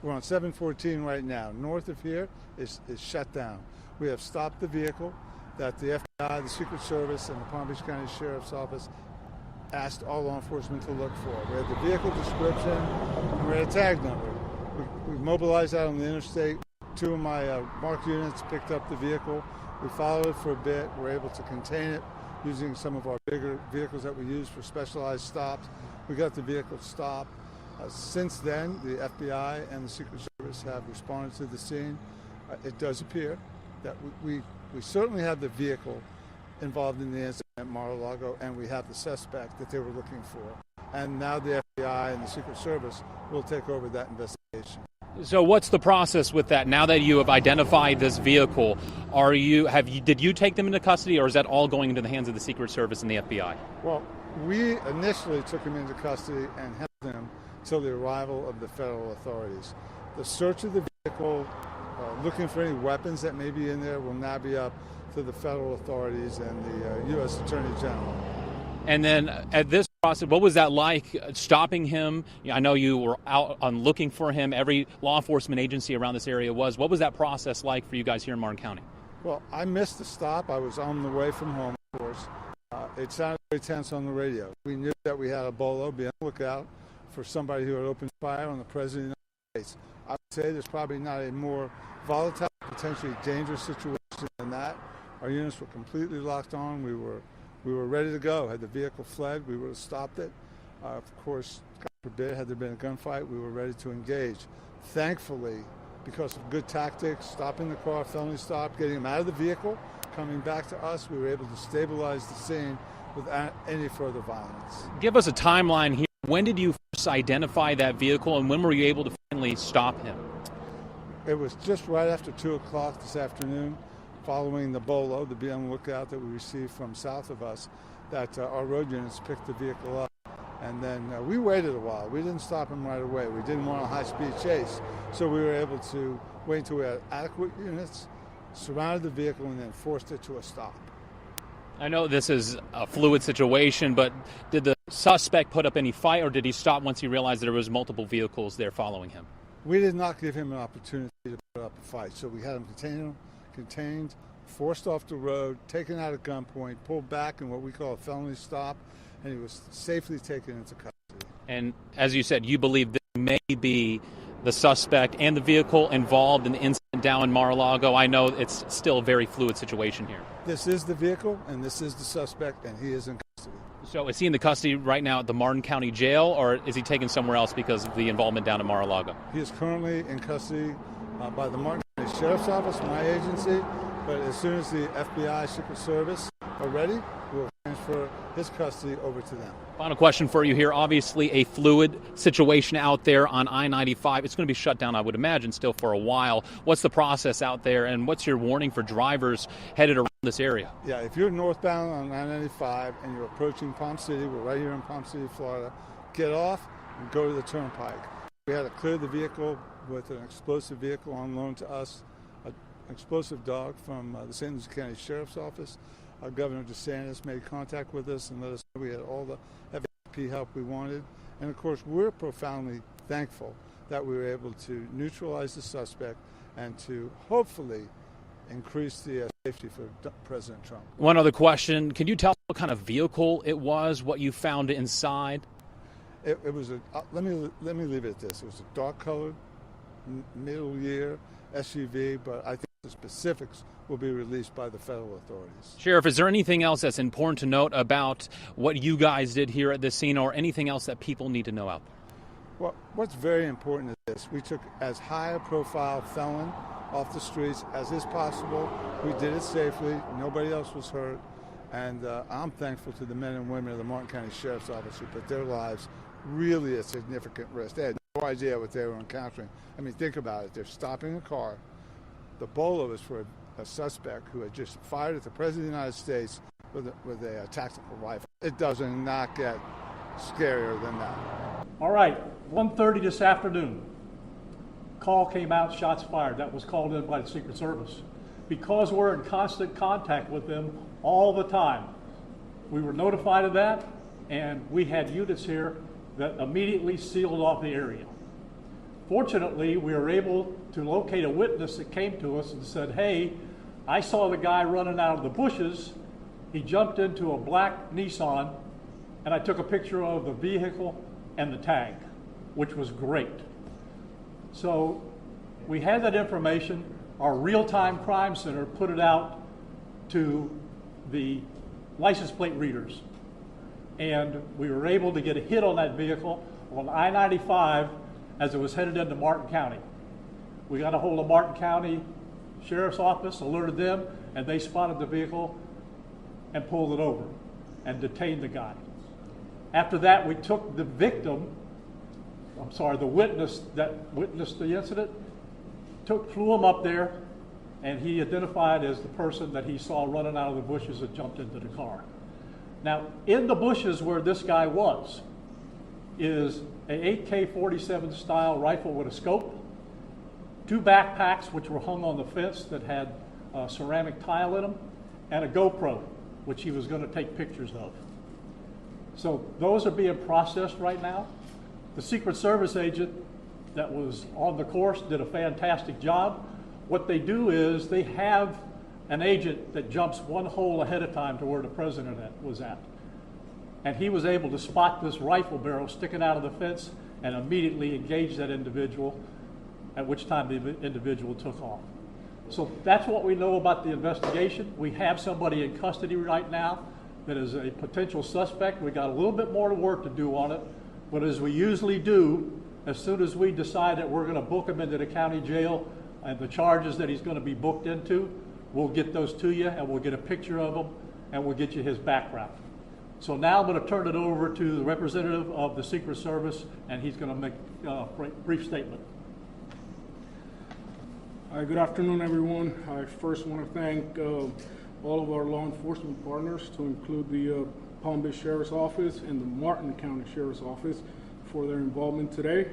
We're on 714 right now. North of here is shut down. We have stopped the vehicle that the FBI, the Secret Service, and the Palm Beach County Sheriff's Office asked all law enforcement to look for. We had the vehicle description, and we had a tag number. We mobilized out on the interstate. Two of my marked units picked up the vehicle. We followed it for a bit. We were able to contain it using some of our bigger vehicles that we use for specialized stops. We got the vehicle stopped. Since then, the FBI and the Secret Service have responded to the scene. It does appear that we certainly have the vehicle involved in the incident at Mar-a-Lago, and we have the suspect that they were looking for. And now the FBI and the Secret Service will take over that investigation. So what's the process with that? Now that you have identified this vehicle, did you take them into custody, or is that all going into the hands of the Secret Service and the FBI? Well, we initially took him into custody and held him till the arrival of the federal authorities. The search of the vehicle, looking for any weapons that may be in there, will now be up to the federal authorities and the U.S. Attorney General. And then at this process, what was that like, stopping him? I know you were out on looking for him. Every law enforcement agency around this area was. What was that process like for you guys here in Martin County? Well, I missed the stop. I was on the way from home, of course. It sounded very tense on the radio. We knew that we had a bolo. Be on the lookout for somebody who had opened fire on the President of the United States. I would say there's probably not a more volatile, potentially dangerous situation than that. Our units were completely locked on. We were ready to go. Had the vehicle fled, we would have stopped it. Of course, God forbid, had there been a gunfight, we were ready to engage. Thankfully, because of good tactics, stopping the car, felony stop, getting him out of the vehicle, coming back to us, we were able to stabilize the scene without any further violence. Give us a timeline here. When did you first identify that vehicle, and when were you able to finally stop him? It was just right after 2 o'clock this afternoon, following the bolo, the be on the lookout that we received from south of us, that our road units picked the vehicle up. And then we waited a while. We didn't stop him right away. We didn't want a high-speed chase. So we were able to wait until we had adequate units, surrounded the vehicle, and then forced it to a stop. I know this is a fluid situation, but did the suspect put up any fight, or did he stop once he realized there was multiple vehicles there following him? We did not give him an opportunity to put up a fight. So we had him contained, forced off the road, taken out at gunpoint, pulled back in what we call a felony stop, and he was safely taken into custody. And as you said, you believe this may be the suspect and the vehicle involved in the incident down in Mar-a-Lago. I know it's still a very fluid situation here. This is the vehicle, and this is the suspect, and he is in custody. So is he in the custody right now at the Martin County Jail, or is he taken somewhere else because of the involvement down in Mar-a-Lago? He is currently in custody by the Martin County Sheriff's Office, my agency, but as soon as the FBI Secret Service are ready, we'll transfer his custody over to them. Final question for you here. Obviously a fluid situation out there on I-95. It's going to be shut down, I would imagine, still for a while. What's the process out there, and what's your warning for drivers headed around this area? Yeah, if you're northbound on I-95 and you're approaching Palm City, we're right here in Palm City, Florida, get off and go to the turnpike. We had to clear the vehicle with an explosive vehicle on loan to us, an explosive dog from the St. Lucie County Sheriff's Office. Governor DeSantis made contact with us and let us know we had all the FAP help we wanted. And of course, we're profoundly thankful that we were able to neutralize the suspect and to hopefully increase the safety for President Trump. One other question. Can you tell what kind of vehicle it was, what you found inside? It was let me leave it at this. It was a dark-colored, middle-year SUV, but I think the specifics will be released by the federal authorities. Sheriff, is there anything else that's important to note about what you guys did here at this scene, or anything else that people need to know out there? Well, what's very important is this. We took as high a profile felon off the streets as is possible. We did it safely. Nobody else was hurt. And I'm thankful to the men and women of the Martin County Sheriff's Office who put their lives really at significant risk. They had no idea what they were encountering. I mean, think about it. They're stopping a car. The bolo is for a suspect who had just fired at the President of the United States with a tactical rifle. It does not get scarier than that. All right, 1:30 this afternoon. Call came out, shots fired. That was called in by the Secret Service. Because we're in constant contact with them all the time, we were notified of that, and we had units here that immediately sealed off the area. Fortunately, we were able to locate a witness that came to us and said, hey, I saw the guy running out of the bushes. He jumped into a black Nissan, and I took a picture of the vehicle and the tag, which was great. So we had that information. Our real-time crime center put it out to the license plate readers. And we were able to get a hit on that vehicle on I-95 as it was headed into Martin County. We got a hold of Martin County Sheriff's Office, alerted them, and they spotted the vehicle and pulled it over and detained the guy. After that, we took the the witness that witnessed the incident, flew him up there, and he identified as the person that he saw running out of the bushes and jumped into the car. Now, in the bushes where this guy was is a AK-47 style rifle with a scope, 2 backpacks which were hung on the fence that had ceramic tile in them, and a GoPro, which he was going to take pictures of. So those are being processed right now. The Secret Service agent that was on the course did a fantastic job. What they do is they have an agent that jumps one hole ahead of time to where the president was at. And he was able to spot this rifle barrel sticking out of the fence and immediately engage that individual, at which time the individual took off. So that's what we know about the investigation. We have somebody in custody right now that is a potential suspect. We got a little bit more work to do on it, but as we usually do, as soon as we decide that we're going to book him into the county jail and the charges that he's going to be booked into, we'll get those to you and we'll get a picture of him and we'll get you his background. So now I'm going to turn it over to the representative of the Secret Service, and he's going to make a brief statement. Hi, good afternoon, everyone. I first want to thank all of our law enforcement partners, to include the Palm Beach Sheriff's Office and the Martin County Sheriff's Office, for their involvement today.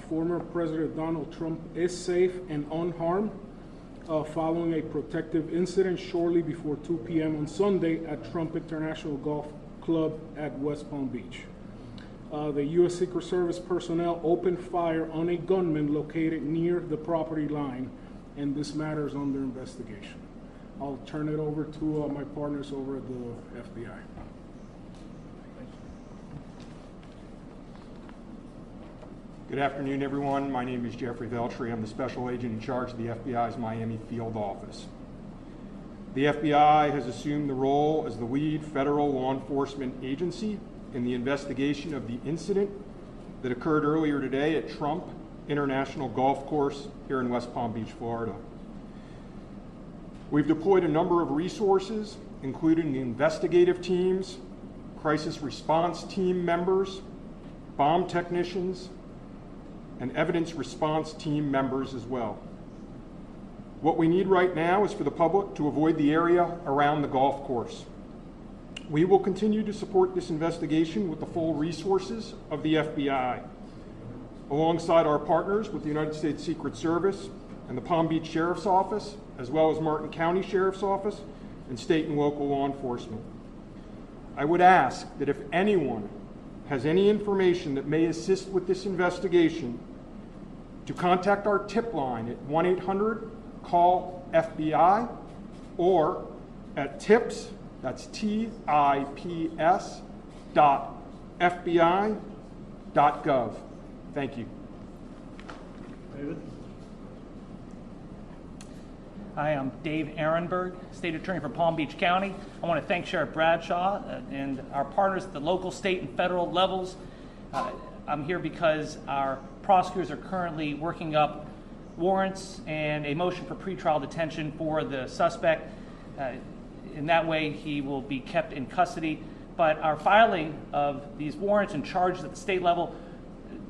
Former President Donald Trump is safe and unharmed following a protective incident shortly before 2 p.m. on Sunday at Trump International Golf Club at West Palm Beach. The U.S. Secret Service personnel opened fire on a gunman located near the property line, and this matter is under investigation. I'll turn it over to my partners over at the FBI. Good afternoon, everyone. My name is Jeffrey Veltri. I'm the special agent in charge of the FBI's Miami field office. The FBI has assumed the role as the lead federal law enforcement agency in the investigation of the incident that occurred earlier today at Trump International Golf Course here in West Palm Beach, Florida. We've deployed a number of resources, including investigative teams, crisis response team members, bomb technicians, and evidence response team members as well. What we need right now is for the public to avoid the area around the golf course. We will continue to support this investigation with the full resources of the FBI, alongside our partners with the United States Secret Service and the Palm Beach Sheriff's Office, as well as Martin County Sheriff's Office and state and local law enforcement. I would ask that if anyone has any information that may assist with this investigation, to contact our tip line at 1-800-CALL-FBI or at tips, that's TIPS, .FBI.gov. Thank you. David? Hi, I'm Dave Ehrenberg, State Attorney for Palm Beach County. I want to thank Sheriff Bradshaw and our partners at the local, state, and federal levels. I'm here because our prosecutors are currently working up warrants and a motion for pretrial detention for the suspect. In that way, he will be kept in custody. But our filing of these warrants and charges at the state level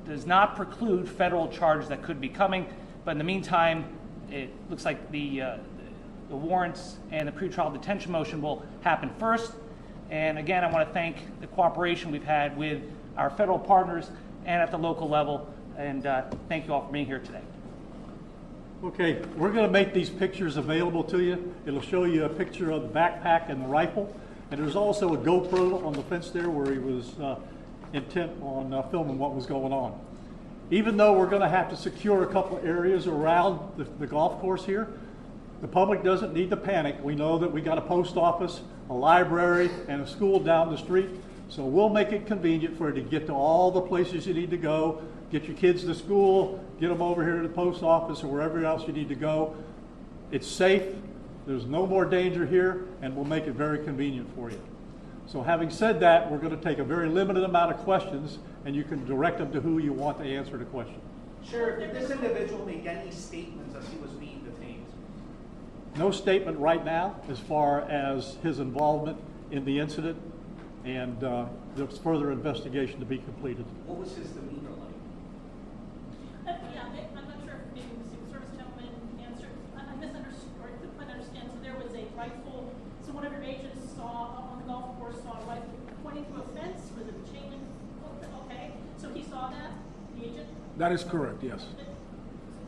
does not preclude federal charges that could be coming. But in the meantime, it looks like the warrants and the pretrial detention motion will happen first. And again, I want to thank the cooperation we've had with our federal partners and at the local level. And thank you all for being here today. Okay, we're going to make these pictures available to you. It'll show you a picture of the backpack and the rifle. And there's also a GoPro on the fence there where he was intent on filming what was going on. even though we're going to have to secure a couple of areas around the golf course here, the public doesn't need to panic. We know that we got a post office, a library, and a school down the street. So we'll make it convenient for you to get to all the places you need to go, get your kids to school, get them over here to the post office or wherever else you need to go. It's safe, there's no more danger here, and we'll make it very convenient for you. So having said that, we're going to take a very limited amount of questions, and you can direct them to who you want to answer the question. Sheriff, did this individual make any statements as he was being detained? No statement right now as far as his involvement in the incident, and there's further investigation to be completed. What was his demeanor like? Yeah, I'm not sure if maybe the Secret Service gentleman answered. I misunderstood, or I couldn't quite understand. So there was a rifle. So one of your agents saw on the golf course saw a rifle pointing to a fence. Was it a chain link? Okay, so he saw that. The agent. That is correct. Yes.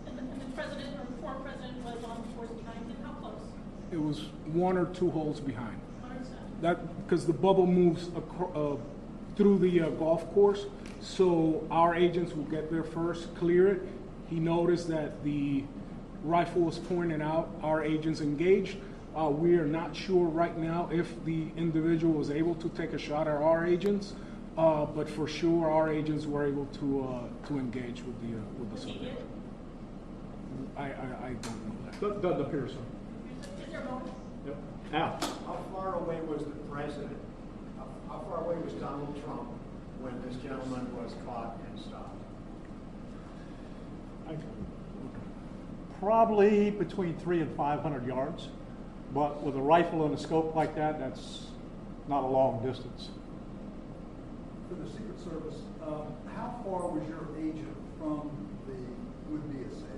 And the president or the former president was on the course behind him. How close? It was 1 or 2 holes behind. 100%. That because the bubble moves through the golf course, so our agents will get there first, clear it. He noticed that the rifle was pointed out. Our agents engaged. We are not sure right now if the individual was able to take a shot at our agents, but for sure our agents were able to engage with the He subject. did. I don't know that. Doesn't appear so. Is there a moment? Yep. Al. How far away was the president? How far away was Donald Trump when this gentleman was caught and stopped? Probably between 300 and 500 yards, but with a rifle and a scope like that, that's not a long distance. For the Secret Service, how far was your agent from the would-be assailant?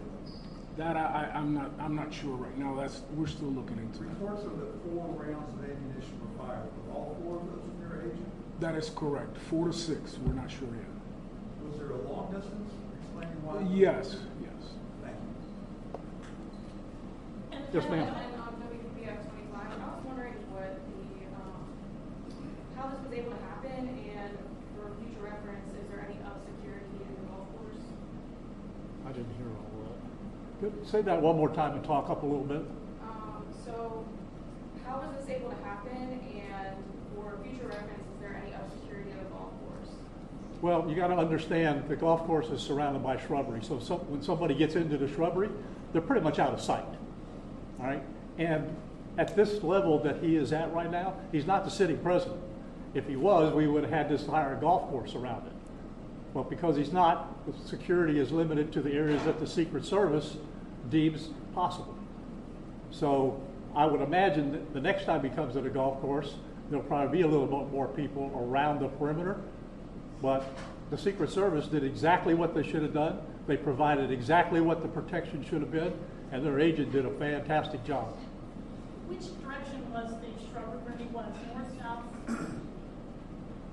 That I'm not sure right now. We're still looking into it. Reports of the 4 rounds of ammunition were fired. Were all 4 of those from your agent? That is correct. 4 to 6. We're not sure yet. Was there a long distance? Explaining why? Yes. Thank you. Yes, ma'am. WPF 25. I was wondering what how this was able to happen, and for future reference, is there any security in the golf course? I didn't hear all that. Say that one more time and talk up a little bit. So, how was this able to happen, and for future reference, is there any security in the golf course? Well, you got to understand the golf course is surrounded by shrubbery. So when somebody gets into the shrubbery, they're pretty much out of sight. All right? And at this level that he is at right now, he's not the city president. If he was, we would have had this entire golf course around it. But because he's not, the security is limited to the areas that the Secret Service deems possible. So I would imagine that the next time he comes to the golf course, there'll probably be a little bit more people around the perimeter. But the Secret Service did exactly what they should have done. They provided exactly what the protection should have been, and their agent did a fantastic job. Which direction was the shrubbery where he was? North, south?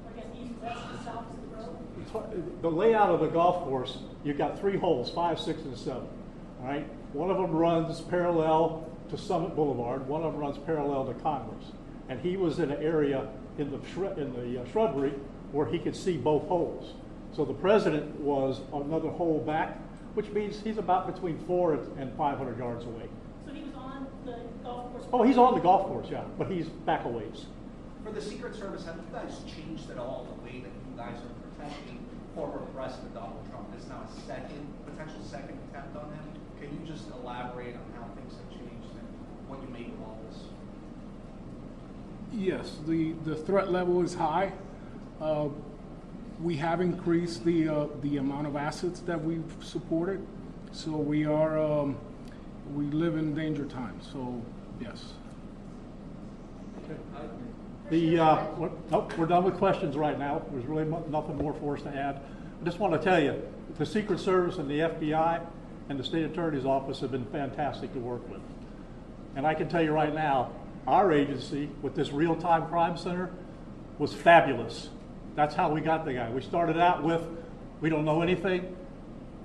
I guess east, west, and south is the road? The layout of the golf course, you've got 3 holes, 5, 6, and 7. All right? One of them runs parallel to Summit Boulevard. One of them runs parallel to Congress. And he was in an area in the shrubbery where he could see both holes. So the president was another hole back, which means he's about between 400 and 500 yards away. So he was on the golf course? Oh, he's on the golf course, yeah, but he's back a ways. For the Secret Service, have you guys changed at all the way that you guys are protecting former President Donald Trump? This is now a potential second attempt on him. Can you just elaborate on how things have changed and what you make of all this? Yes, the threat level is high. We have increased the amount of assets that we've supported, so we live in danger times. So yes. We're done with questions right now. There's really nothing more for us to add. I just want to tell you, the Secret Service and the FBI and the State Attorney's Office have been fantastic to work with. And I can tell you right now, our agency with this real-time crime center was fabulous. That's how we got the guy. We started out with, we don't know anything,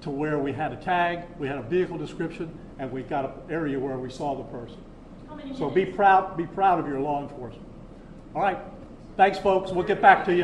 to where we had a tag, we had a vehicle description, and we got an area where we saw the person. So be proud of your law enforcement. All right, thanks folks, we'll get back to you.